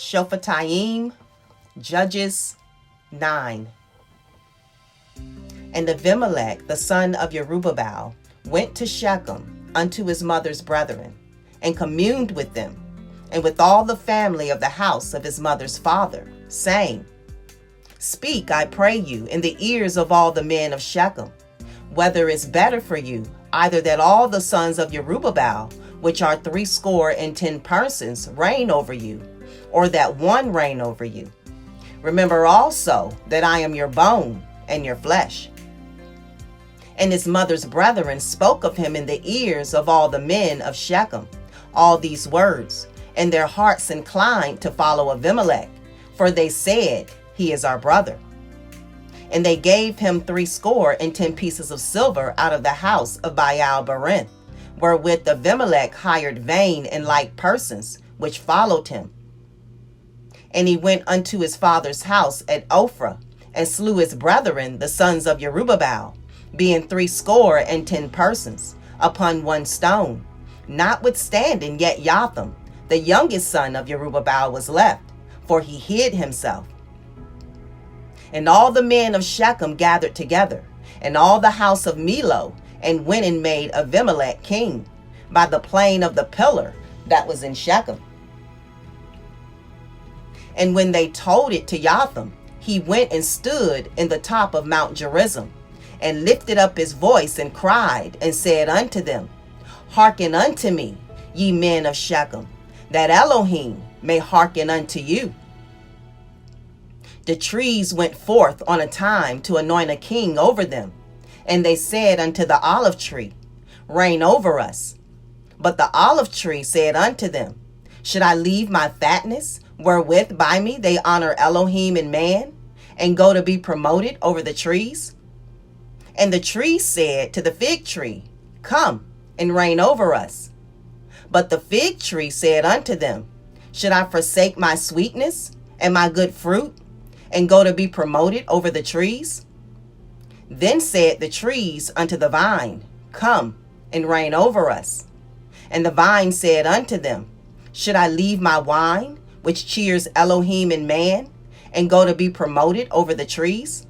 Shofetiym, Judges 9. And Abimelech, the son of Jerubbaal, went to Shechem unto his mother's brethren, and communed with them, and with all the family of the house of his mother's father, saying, Speak, I pray you, in the ears of all the men of Shechem, whether it's better for you, either that all the sons of Jerubbaal, which are 70 persons, reign over you, or that one reign over you. Remember also that I am your bone and your flesh. And his mother's brethren spoke of him in the ears of all the men of Shechem all these words, and their hearts inclined to follow Abimelech, for they said, He is our brother. And they gave him 70 pieces of silver out of the house of Baal-berith, wherewith Abimelech hired vain and light persons, which followed him. And he went unto his father's house at Ophrah, and slew his brethren, the sons of Jerubbaal, being 70 persons, upon one stone. Notwithstanding, yet Jotham, the youngest son of Jerubbaal, was left, for he hid himself. And all the men of Shechem gathered together, and all the house of Millo, and went and made Abimelech king, by the plain of the pillar that was in Shechem. And when they told it to Jotham, he went and stood in the top of Mount Gerizim, and lifted up his voice, and cried, and said unto them, Hearken unto me, ye men of Shechem, that Elohim may hearken unto you. The trees went forth on a time to anoint a king over them, and they said unto the olive tree, Reign over us. But the olive tree said unto them, Should I leave my fatness, wherewith by me they honor Elohim and man, and go to be promoted over the trees? And the tree said to the fig tree, Come and reign over us. But the fig tree said unto them, Should I forsake my sweetness and my good fruit, and go to be promoted over the trees? Then said the trees unto the vine, Come and reign over us. And the vine said unto them, Should I leave my wine, which cheers Elohim and man, and go to be promoted over the trees?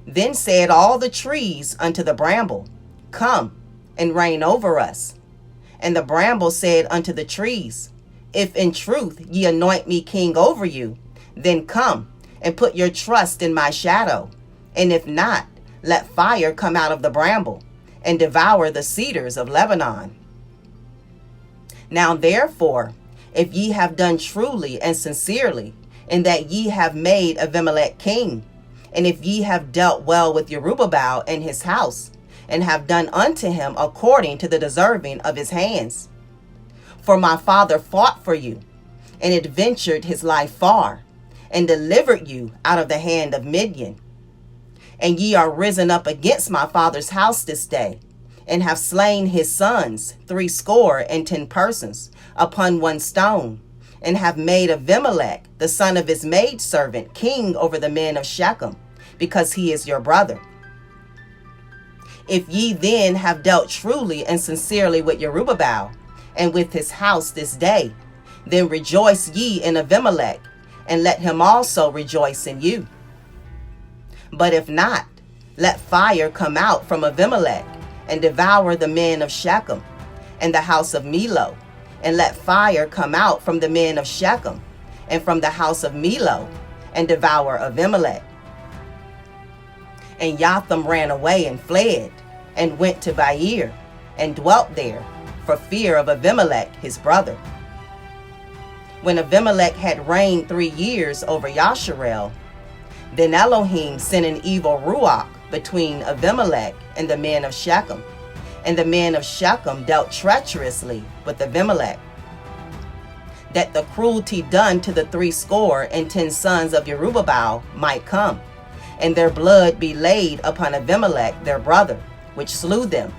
Then said all the trees unto the bramble, Come and reign over us. And the bramble said unto the trees, If in truth ye anoint me king over you, then come and put your trust in my shadow. And if not, let fire come out of the bramble, and devour the cedars of Lebanon. Now therefore, if ye have done truly and sincerely, in that ye have made Abimelech king, and if ye have dealt well with Jerubbaal and his house, and have done unto him according to the deserving of his hands. For my father fought for you, and adventured his life far, and delivered you out of the hand of Midian. And ye are risen up against my father's house this day, and have slain his sons 70 persons, upon one stone, and have made Abimelech, the son of his maidservant, king over the men of Shechem, because he is your brother. If ye then have dealt truly and sincerely with Jerubbaal, and with his house this day, then rejoice ye in Abimelech, and let him also rejoice in you. But if not, let fire come out from Abimelech, and devour the men of Shechem, and the house of Millo, and let fire come out from the men of Shechem, and from the house of Millo, and devour Abimelech. And Jotham ran away and fled, and went to Beer, and dwelt there, for fear of Abimelech his brother. When Abimelech had reigned 3 years over Yasharel, then Elohim sent an evil ruach between Abimelech and the men of Shechem, and the men of Shechem dealt treacherously with Abimelech, that the cruelty done to the 70 sons of Jerubbaal might come, and their blood be laid upon Abimelech their brother, which slew them,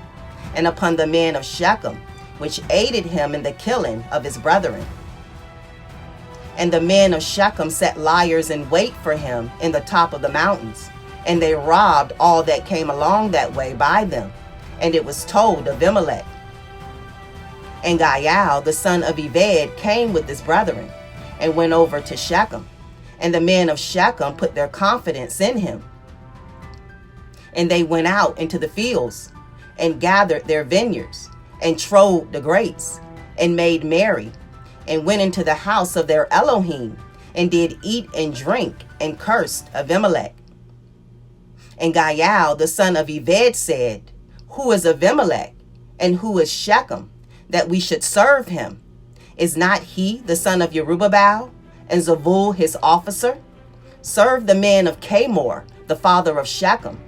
and upon the men of Shechem, which aided him in the killing of his brethren. And the men of Shechem set liers in wait for him in the top of the mountains, and they robbed all that came along that way by them, and it was told Abimelech. And Gaal, the son of Ebed, came with his brethren, and went over to Shechem. And the men of Shechem put their confidence in him. And they went out into the fields and gathered their vineyards and trode the grapes and made merry and went into the house of their Elohim and did eat and drink and cursed Abimelech. And Gaal the son of Ebed said, Who is Abimelech and who is Shechem, that we should serve him? Is not he the son of Jerubbaal and Zebul his officer? Serve the men of Camor, the father of Shechem,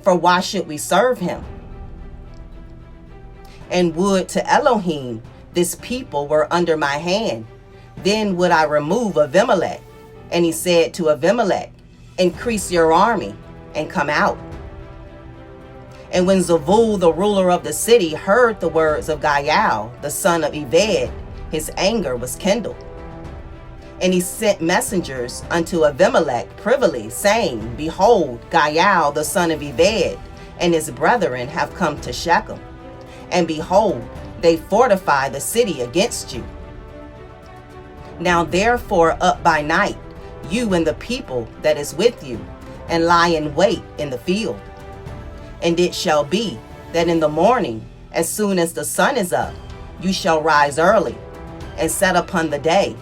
for why should we serve him? And would to Elohim this people were under my hand, then would I remove Abimelech. And he said to Abimelech, Increase your army and come out. And when Zebul the ruler of the city heard the words of Gaal the son of Ebed, his anger was kindled. And he sent messengers unto Abimelech privily, saying, Behold, Gaal the son of Ebed and his brethren have come to Shechem. And behold, they fortify the city against you. Now therefore up by night, you and the people that is with you, and lie in wait in the field. And it shall be that in the morning, as soon as the sun is up, you shall rise early, and set upon the day,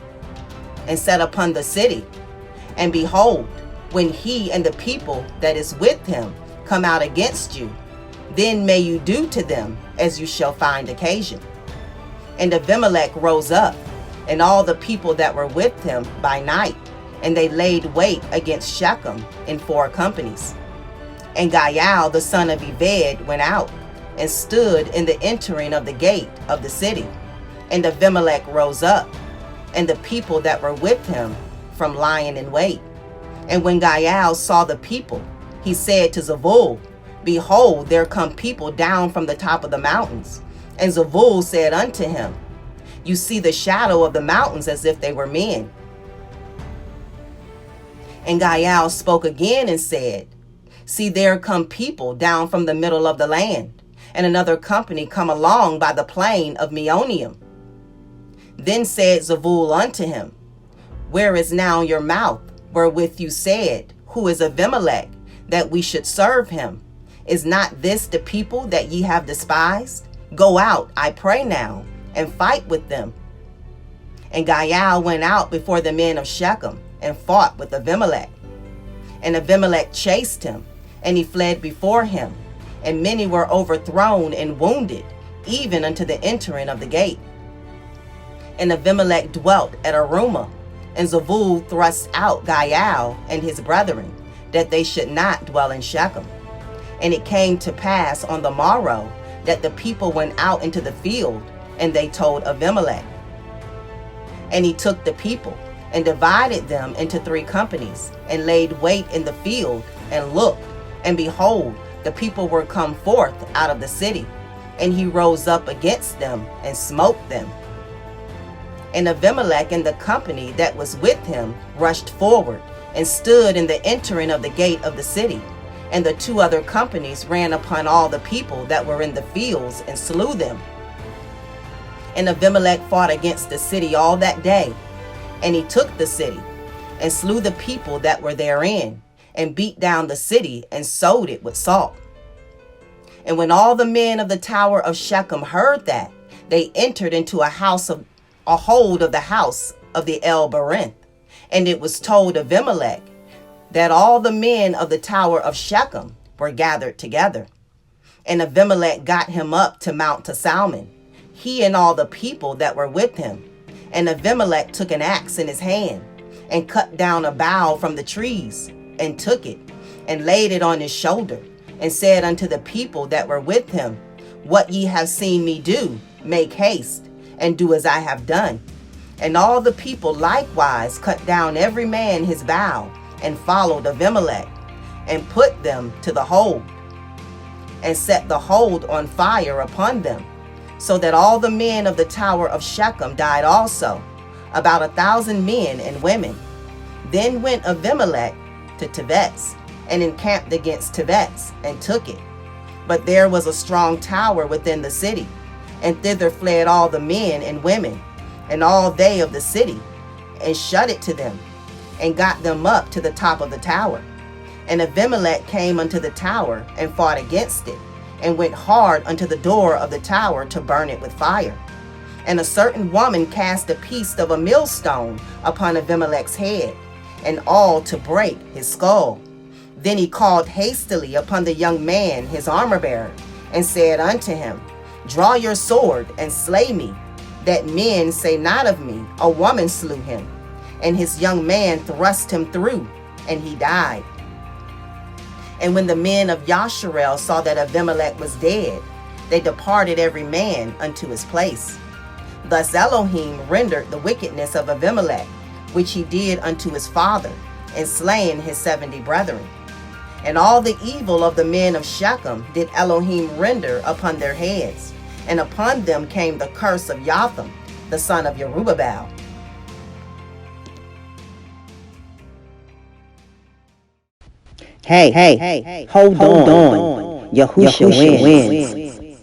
and set upon the city. And behold, when he and the people that is with him come out against you, then may you do to them as you shall find occasion. And Abimelech rose up, and all the people that were with him by night, and they laid wait against Shechem in 4 companies. And Gaal the son of Ebed went out, and stood in the entering of the gate of the city. And Abimelech rose up, and the people that were with him from lying in wait. And when Gaal saw the people, he said to Zebul, Behold, there come people down from the top of the mountains. And Zebul said unto him, You see the shadow of the mountains as if they were men. And Gaal spoke again and said, See, there come people down from the middle of the land, and another company come along by the plain of Meoneum. Then said Zebul unto him, Where is now your mouth, wherewith you said, Who is Abimelech, that we should serve him? Is not this the people that ye have despised? Go out, I pray now, and fight with them. And Gaal went out before the men of Shechem, and fought with Abimelech. And Abimelech chased him, and he fled before him, and many were overthrown and wounded, even unto the entering of the gate. And Abimelech dwelt at Arumah, and Zebul thrust out Gaal and his brethren, that they should not dwell in Shechem. And it came to pass on the morrow that the people went out into the field, and they told Abimelech. And he took the people, and divided them into 3 companies, and laid wait in the field, and looked, and behold, the people were come forth out of the city. And he rose up against them, and smote them. And Abimelech and the company that was with him rushed forward, and stood in the entering of the gate of the city. And the 2 other companies ran upon all the people that were in the fields, and slew them. And Abimelech fought against the city all that day. And he took the city, and slew the people that were therein, and beat down the city, and sowed it with salt. And when all the men of the tower of Shechem heard that, they entered into a hold of the house of the El Barinth. And it was told Abimelech that all the men of the tower of Shechem were gathered together. And Abimelech got him up to Mount Salmon, he and all the people that were with him. And Abimelech took an axe in his hand, and cut down a bough from the trees, and took it, and laid it on his shoulder, and said unto the people that were with him, What ye have seen me do, make haste, and do as I have done. And all the people likewise cut down every man his bough, and followed Abimelech, and put them to the hold, and set the hold on fire upon them, so that all the men of the tower of Shechem died also, about 1,000 men and women. Then went Abimelech to Tebez, and encamped against Tebez, and took it. But there was a strong tower within the city, and thither fled all the men and women, and all they of the city, and shut it to them, and got them up to the top of the tower. And Abimelech came unto the tower, and fought against it, and went hard unto the door of the tower to burn it with fire. And a certain woman cast a piece of a millstone upon Abimelech's head, and all to break his skull. Then he called hastily upon the young man, his armor-bearer, and said unto him, Draw your sword, and slay me, that men say not of me, a woman slew him. And his young man thrust him through, and he died. And when the men of Yasharel saw that Abimelech was dead, they departed every man unto his place. Thus Elohim rendered the wickedness of Abimelech, which he did unto his father, in slaying his 70 brethren. And all the evil of the men of Shechem did Elohim render upon their heads, and upon them came the curse of Jotham, the son of Jerubbaal. Hey, hold on. Yahusha wins.